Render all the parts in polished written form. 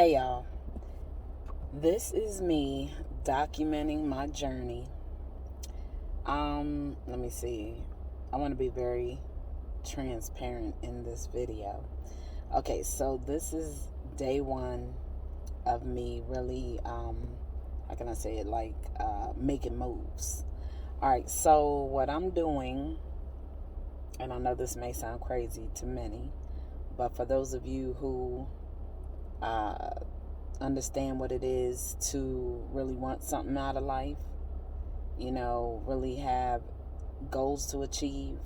Hey y'all, this is me documenting my journey. Let me see. I want to be very transparent in this video. Okay, so this is day one of me really, how can I say it, making moves. All right, so what I'm doing, and I know this may sound crazy to many, but for those of you who uh, understand what it is to really want something out of life, really have goals to achieve,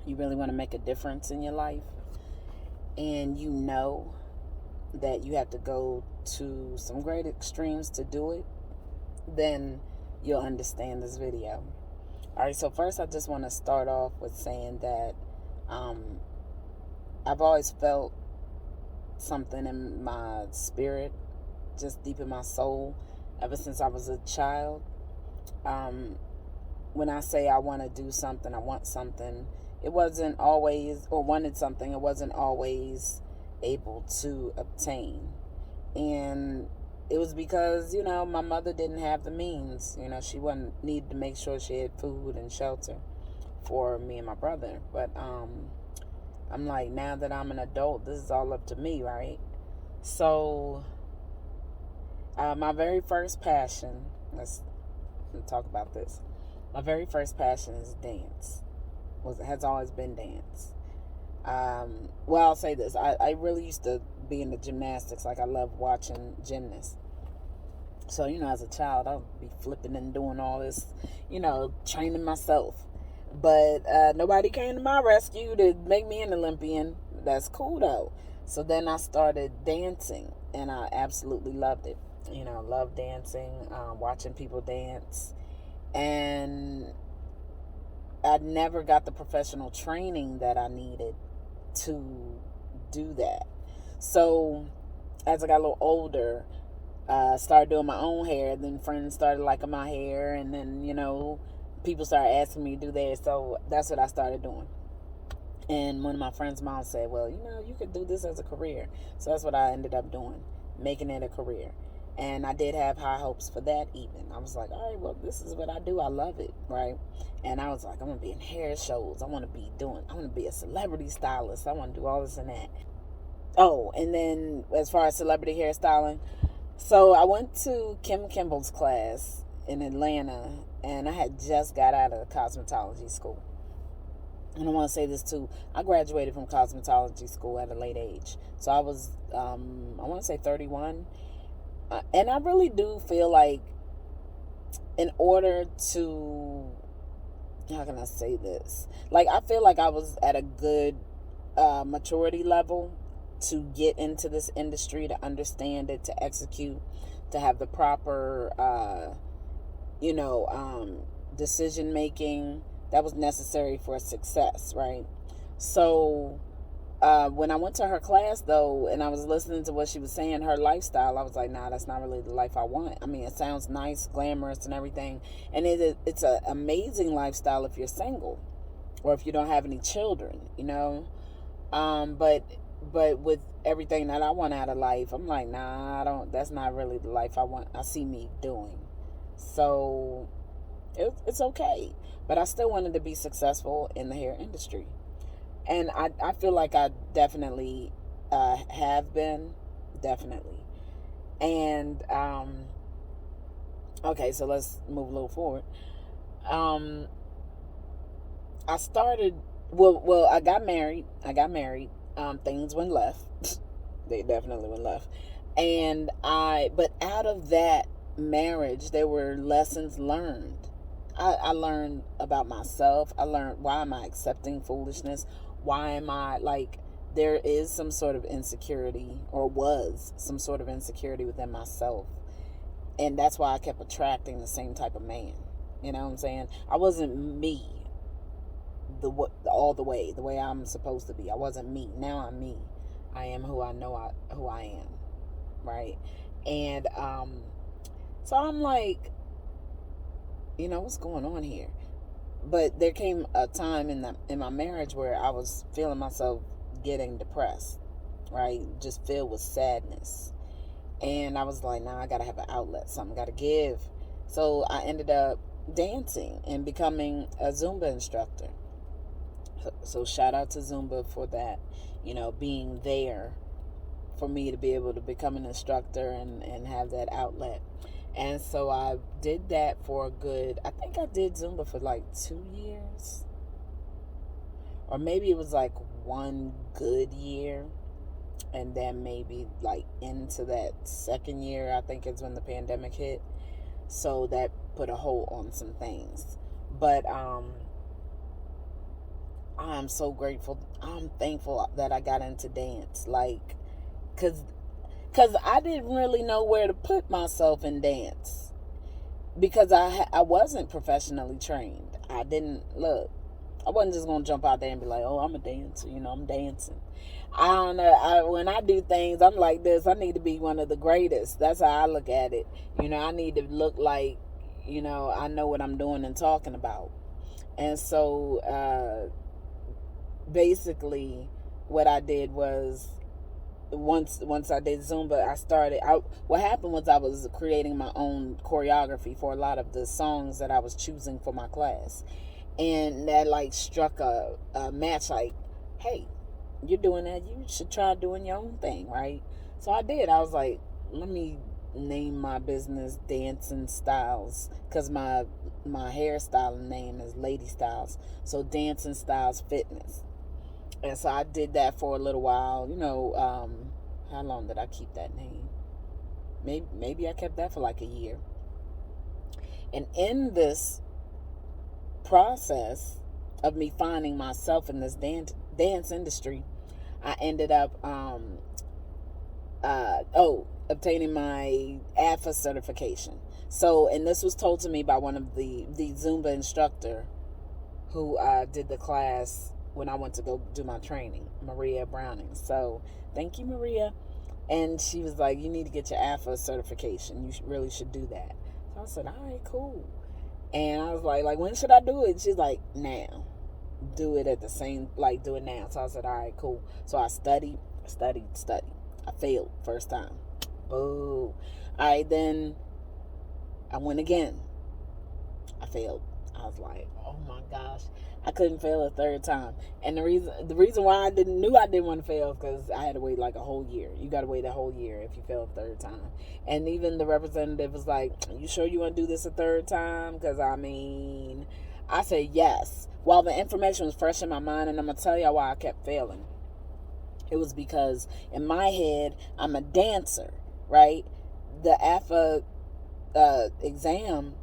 you really want to make a difference in your life, and you know that you have to go to some great extremes to do it, then you'll understand this video. All right, so first I just want to start off with saying that um, I've always felt something in my spirit, just deep in my soul, ever since I was a child. Um, when I say I want to do something, I want something, it wasn't always, or wanted something, it wasn't always able to obtain. And it was because, my mother didn't have the means. She wasn't needed to make sure she had food and shelter for me and my brother. But I'm like, now that I'm an adult, this is all up to me, right? So my very first passion, let's talk about this. My very first passion is dance. Has always been dance. Well, I'll say this. I really used to be into gymnastics. Like, I love watching gymnasts. So, as a child, I would be flipping and doing all this, training myself. But nobody came to my rescue to make me an Olympian. That's cool, though. So then I started dancing, and I absolutely loved it. Love dancing, watching people dance. And I never got the professional training that I needed to do that. So as I got a little older, started doing my own hair. Then friends started liking my hair, and then people started asking me to do theirs. So that's what I started doing. And one of my friends' mom said, "Well, you could do this as a career." So that's what I ended up doing, making it a career. And I did have high hopes for that even. I was like, all right, well, this is what I do. I love it, right? And I was like, I want to be in hair shows. I want to be a celebrity stylist. I want to do all this and that. Oh, and then as far as celebrity hairstyling, so I went to Kim Kimball's class in Atlanta, and I had just got out of cosmetology school. And I want to say this too. I graduated from cosmetology school at a late age. So I was, I want to say 31. And I really do feel like in order to, how can I say this? Like, I feel like I was at a good maturity level to get into this industry, to understand it, to execute, to have the proper, decision making that was necessary for success, right? So when I went to her class, though, and I was listening to what she was saying, her lifestyle, I was like, nah, that's not really the life I want. I mean, it sounds nice, glamorous, and everything. And it's an amazing lifestyle if you're single or if you don't have any children, But with everything that I want out of life, I'm like, nah, that's not really the life I see me doing. So it's okay. But I still wanted to be successful in the hair industry. And I feel like I definitely have been, definitely. And okay, so let's move a little forward. Um, I started. Well, I got married. Things went left. They definitely went left. But out of that marriage, there were lessons learned. I learned about myself. I learned, why am I accepting foolishness? Why am I like, there is some sort of insecurity, or was some sort of insecurity within myself. And that's why I kept attracting the same type of man. You know what I'm saying? I wasn't me the way I'm supposed to be. I wasn't me. Now I'm me. I am who I know who I am. Right? And so I'm like, what's going on here? But there came a time in my marriage where I was feeling myself getting depressed. right? Just filled with sadness. And I was like, nah, I gotta have an outlet, something gotta give. So I ended up dancing and becoming a Zumba instructor. So shout out to Zumba for that, being there for me to be able to become an instructor and have that outlet. And so I did that for I think I did Zumba for like 2 years. Or maybe it was like one good year. And then maybe like into that second year, I think is when the pandemic hit. So that put a hold on some things. But I'm so grateful. I'm thankful that I got into dance. Like, because I didn't really know where to put myself in dance. Because I wasn't professionally trained. I wasn't just going to jump out there and be like, oh, I'm a dancer. I'm dancing. I don't know. When I do things, I'm like this. I need to be one of the greatest. That's how I look at it. I need to look like, I know what I'm doing and talking about. And so, basically, what I did was, once I did Zumba, what happened was I was creating my own choreography for a lot of the songs that I was choosing for my class. And that like struck a match, like, hey, you're doing that, you should try doing your own thing, right? So I did. I was like, let me name my business Dancing Styles, because my hairstyling name is Lady Styles. So Dancing Styles Fitness. And so I did that for a little while. How long did I keep that name? Maybe I kept that for like a year. And in this process of me finding myself in this dance industry, I ended up obtaining my AFA certification. So, and this was told to me by one of the Zumba instructor who did the class when I went to go do my training, Maria Browning. So thank you, Maria. And she was like, you need to get your AFA certification. You really should do that. So I said, all right, cool. And I was like, when should I do it? She's like, now. Do it do it now. So I said, all right, cool. So I studied. I failed first time. Boo. All right, then I went again. I failed. I was like, oh my gosh, I couldn't fail a third time. And the reason why I didn't want to fail is because I had to wait like a whole year. You got to wait a whole year if you fail a third time. And even the representative was like, you sure you want to do this a third time? Because I said yes. While the information was fresh in my mind, and I'm going to tell y'all why I kept failing. It was because in my head, I'm a dancer, right? The AFA exam,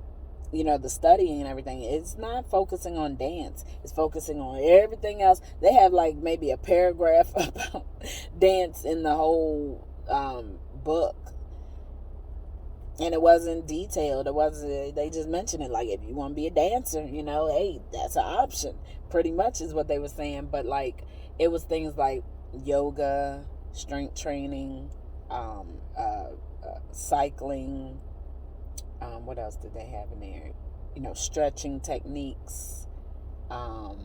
the studying and everything, it's not focusing on dance. It's focusing on everything else. They have like maybe a paragraph about dance in the whole book. And it wasn't detailed. They just mentioned it like, if you want to be a dancer, hey, that's an option. Pretty much is what they were saying. But like, it was things like yoga, strength training, cycling. What else did they have in there? Stretching techniques, high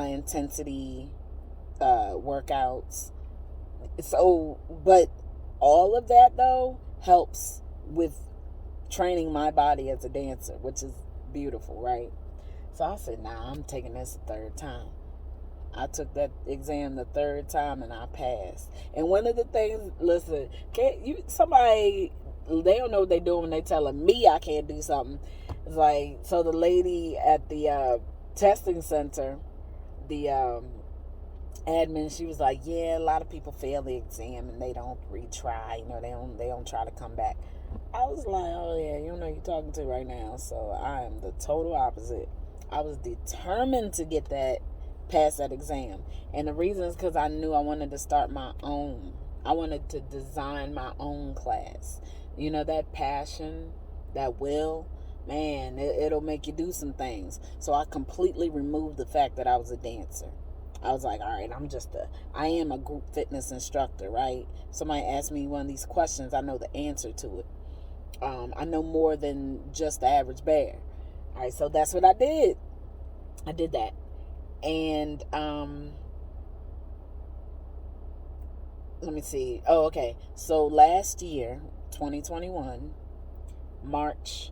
intensity workouts. So, but all of that though helps with training my body as a dancer, which is beautiful, right? So I said, nah, I'm taking this a third time. I took that exam the third time and I passed. And one of the things, listen, somebody, they don't know what they're doing when they telling me I can't do something. It's like, so the lady at the testing center, the admin, she was like, yeah, a lot of people fail the exam and they don't retry. They don't try to come back. I was like, oh yeah, you don't know who you're talking to right now. So I am the total opposite. I was determined to get pass that exam. And the reason is because I knew I wanted to start my own. I wanted to design my own class. That passion, that will, man, it'll make you do some things. So I completely removed the fact that I was a dancer. I was like, all right, I am a group fitness instructor, right? Somebody asked me one of these questions, I know the answer to it. I know more than just the average bear. All right, so that's what I did. I did that. And let me see. Oh, okay. So last year, 2021, March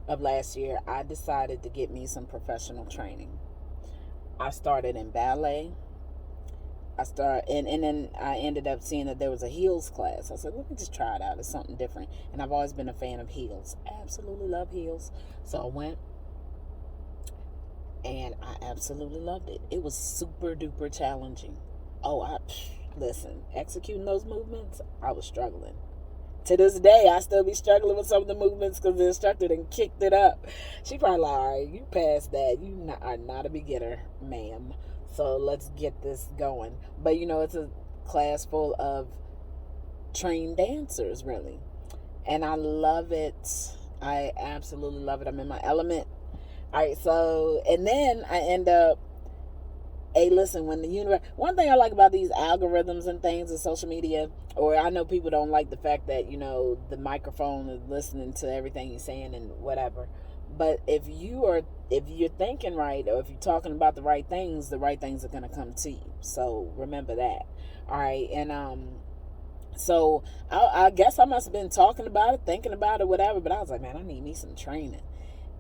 of last year, I decided to get me some professional training. I started in ballet. And then I ended up seeing that there was a heels class. I said, let me just try it out. It's something different. And I've always been a fan of heels. Absolutely love heels. So I went and I absolutely loved it. It was super duper challenging. Listen, executing those movements, I was struggling. To this day, I still be struggling with some of the movements because the instructor done kicked it up. She probably like, all right, you passed that. You are not a beginner, ma'am. So let's get this going. But it's a class full of trained dancers, really. And I love it. I absolutely love it. I'm in my element. All right, so, and then I end up, hey, listen, when the universe, one thing I like about these algorithms and things in social media, or I know people don't like the fact that, the microphone is listening to everything you're saying and whatever. But if you're thinking right, or if you're talking about the right things are going to come to you. So remember that. All right. And, so I guess I must have been talking about it, thinking about it, whatever. But I was like, man, I need me some training.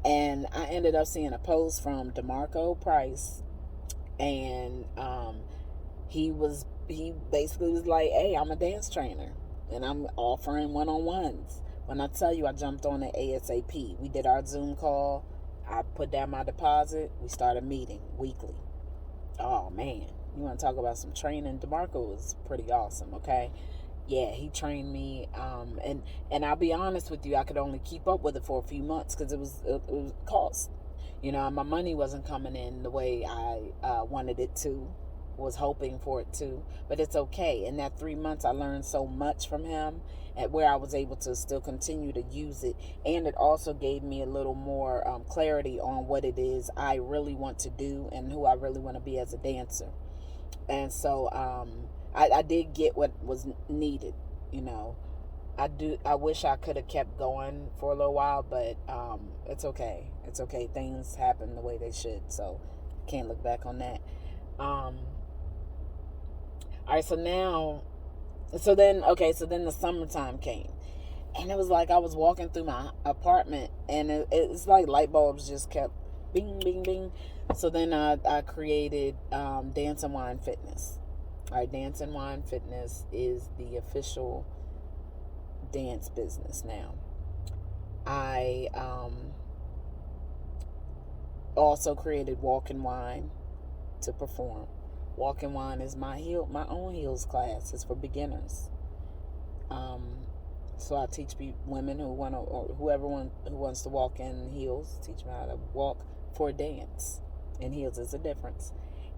And I ended up seeing a post from DeMarco Price, and he basically was like, hey, I'm a dance trainer and I'm offering one-on-ones. When I tell you, I jumped on it ASAP. We did our Zoom call. I put down my deposit. We started meeting weekly. Oh man, you want to talk about some training? DeMarco was pretty awesome. Okay, yeah, he trained me, and I'll be honest with you, I could only keep up with it for a few months because it was cost. My money wasn't coming in the way I wanted it to, was hoping for it to, but it's okay. In that 3 months, I learned so much from him, at where I was able to still continue to use it, and it also gave me a little more clarity on what it is I really want to do and who I really want to be as a dancer. And so I did get what was needed. I wish I could have kept going for a little while, but it's okay. It's okay. Things happen the way they should, so can't look back on that. All right, so then the summertime came, and it was like I was walking through my apartment, and it's like light bulbs just kept bing, bing, bing. So then I created Dance and Wine Fitness. All right, Dance and Wine Fitness is the official dance business now. I also created Walk and Wine to perform. Walk and Wine is my own heels class. It's for beginners. So I teach women who want to, or who wants to walk in heels, teach them how to walk for dance. And heels is a difference.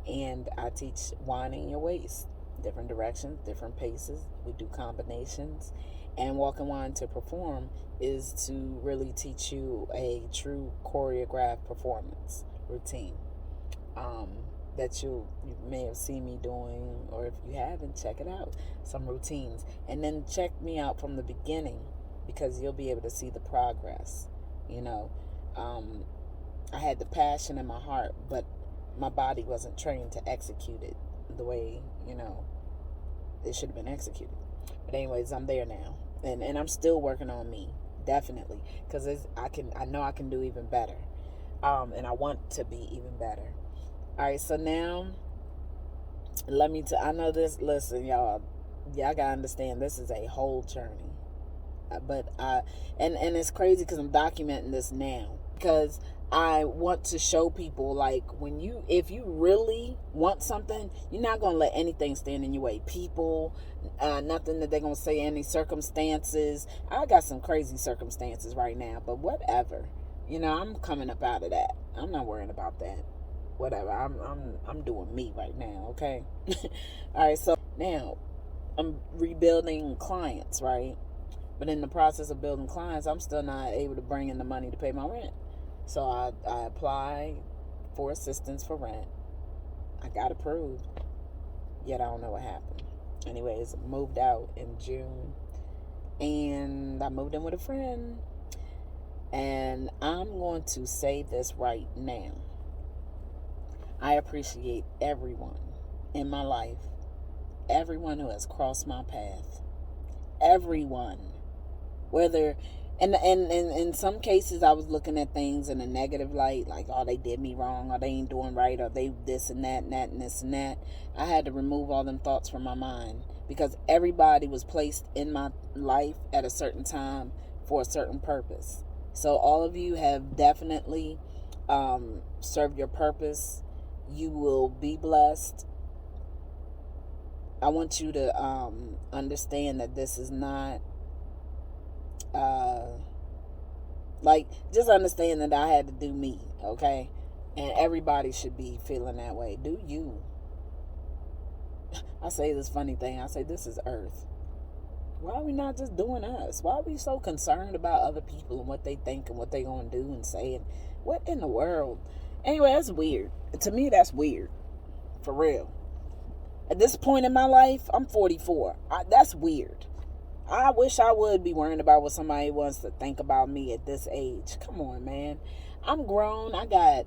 And I teach winding your waist, different directions, different paces. We do combinations. And Walk and Wine to perform is to really teach you a true choreographed performance routine. That you may have seen me doing, or if you haven't, check it out. Some routines, and then check me out from the beginning, because you'll be able to see the progress. I had the passion in my heart, but my body wasn't trained to execute it the way it should have been executed. But anyways, I'm there now, and I'm still working on me, definitely, because I know I can do even better, and I want to be even better. All right, so now I know this. Listen, y'all gotta understand, this is a whole journey. But and it's crazy because I'm documenting this now, because I want to show people, like, if you really want something, you're not gonna let anything stand in your way. People, nothing that they're gonna say, any circumstances. I got some crazy circumstances right now, but whatever. I'm coming up out of that. I'm not worrying about that. Whatever. I'm doing me right now, okay? All right, so now I'm rebuilding clients, right? But in the process of building clients, I'm still not able to bring in the money to pay my rent. So I applied for assistance for rent. I got approved, yet I don't know what happened. Anyways, moved out in June, and I moved in with a friend. And I'm going to say this right now. I appreciate everyone in my life everyone who has crossed my path. Everyone. Whether and in some cases I was looking at things in a negative light, like, oh, they did me wrong, or they ain't doing right, or they this and that and this and that. I had to remove all them thoughts from my mind, because everybody was placed in my life at a certain time for a certain purpose. So all of you have definitely served your purpose. You will be blessed. I want you to understand that this is not uh, like, just understand that I had to do me, okay? And everybody should be feeling that way. Do you? I say this funny thing. I say, this is Earth. Why are we not just doing us? Why are we so concerned about other people and what they think and what they gonna do and say, and what in the world? Anyway, that's weird. To me, that's weird. For real. At this point in my life, I'm 44. That's weird. I wish I would be worrying about what somebody wants to think about me at this age. Come on, man. I'm grown. I got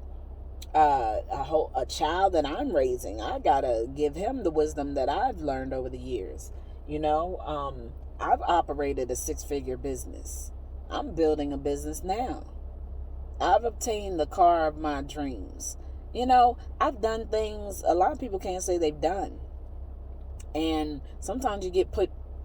a child that I'm raising. I gotta give him the wisdom that I've learned over the years. I've operated a 6-figure business. I'm building a business now. I've obtained the car of my dreams. I've done things a lot of people can't say they've done. And sometimes you get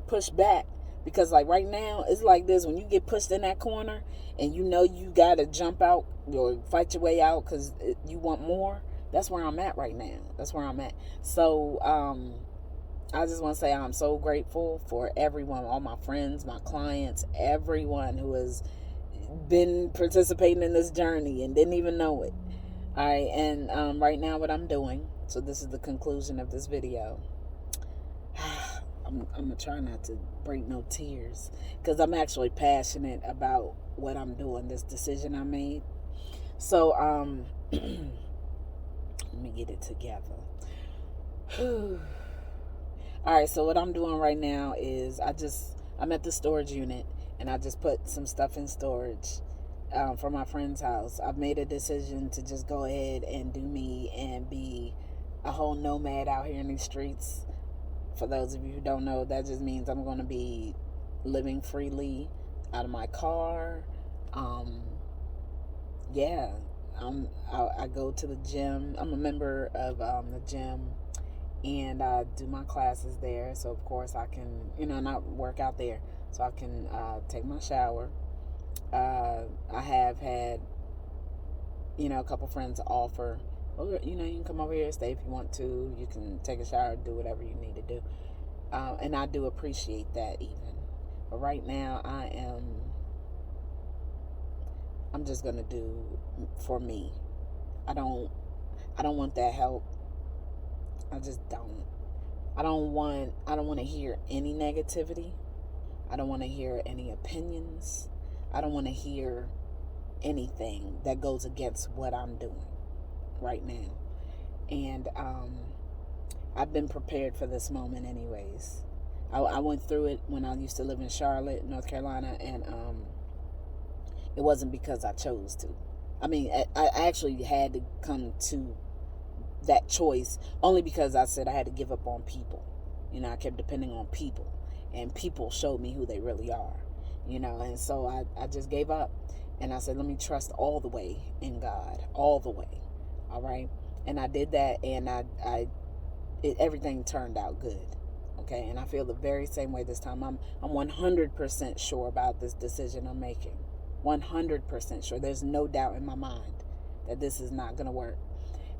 pushed back, because like right now it's like this: when you get pushed in that corner and you gotta jump out or fight your way out because you want more. That's where I'm at right now. That's where I'm at. So I just want to say I'm so grateful for everyone, all my friends, my clients, everyone who has been participating in this journey and didn't even know it. All right, and right now what I'm doing, so this is the conclusion of this video. I'm going to try not to break no tears, because I'm actually passionate about what I'm doing, this decision I made. So, let me get it together. All right, so what I'm doing right now is I'm at the storage unit, and I just put some stuff in storage from my friend's house. I've made a decision to just go ahead and do me and be a whole nomad out here in these streets. For those of you who don't know, that just means I'm going to be living freely out of my car. Yeah, I go to the gym. I'm a member of the gym, and I do my classes there. So of course I can, not work out there. So I can take my shower. I have had, a couple friends offer, you can come over here, stay if you want to. You can take a shower, do whatever you need to do. And I do appreciate that even. But right now I'm just going to do for me. I don't want that help. I just don't. I don't want to hear any negativity. I don't want to hear any opinions. I don't want to hear anything that goes against what I'm doing right now. And I've been prepared for this moment anyways. I went through it when I used to live in Charlotte, North Carolina, and it wasn't because I chose to. I mean, I actually had to come to that choice only because I said I had to give up on people. I kept depending on people, and people showed me who they really are, and so I just gave up, and I said, let me trust all the way in God, all the way. All right. And I did that, and everything turned out good. Okay. And I feel the very same way this time. I'm 100% sure about this decision I'm making. 100% sure. There's no doubt in my mind that this is not going to work.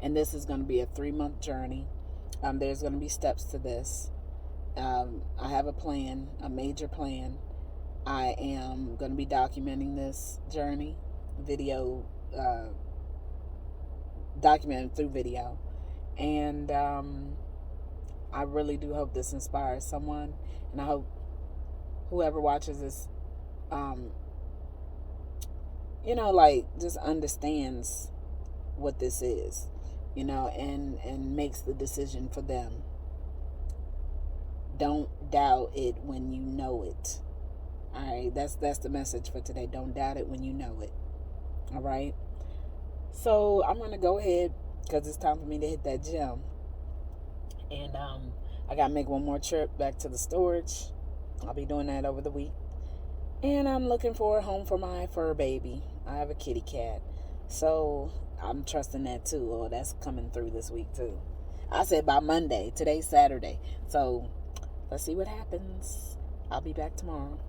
And this is going to be a 3-month journey. There's going to be steps to this. I have a plan, a major plan. I am going to be documenting this journey, documented through video. And I really do hope this inspires someone. And I hope whoever watches this, just understands what this is, and makes the decision for them. Don't doubt it when you know it. All right, that's the message for today. Don't doubt it when you know it. All right. So I'm gonna go ahead, because it's time for me to hit that gym. And I got to make one more trip back to the storage. I'll be doing that over the week. And I'm looking for a home for my fur baby. I have a kitty cat. So I'm trusting that too. Oh, that's coming through this week too. I said by Monday. Today's Saturday. So let's see what happens. I'll be back tomorrow.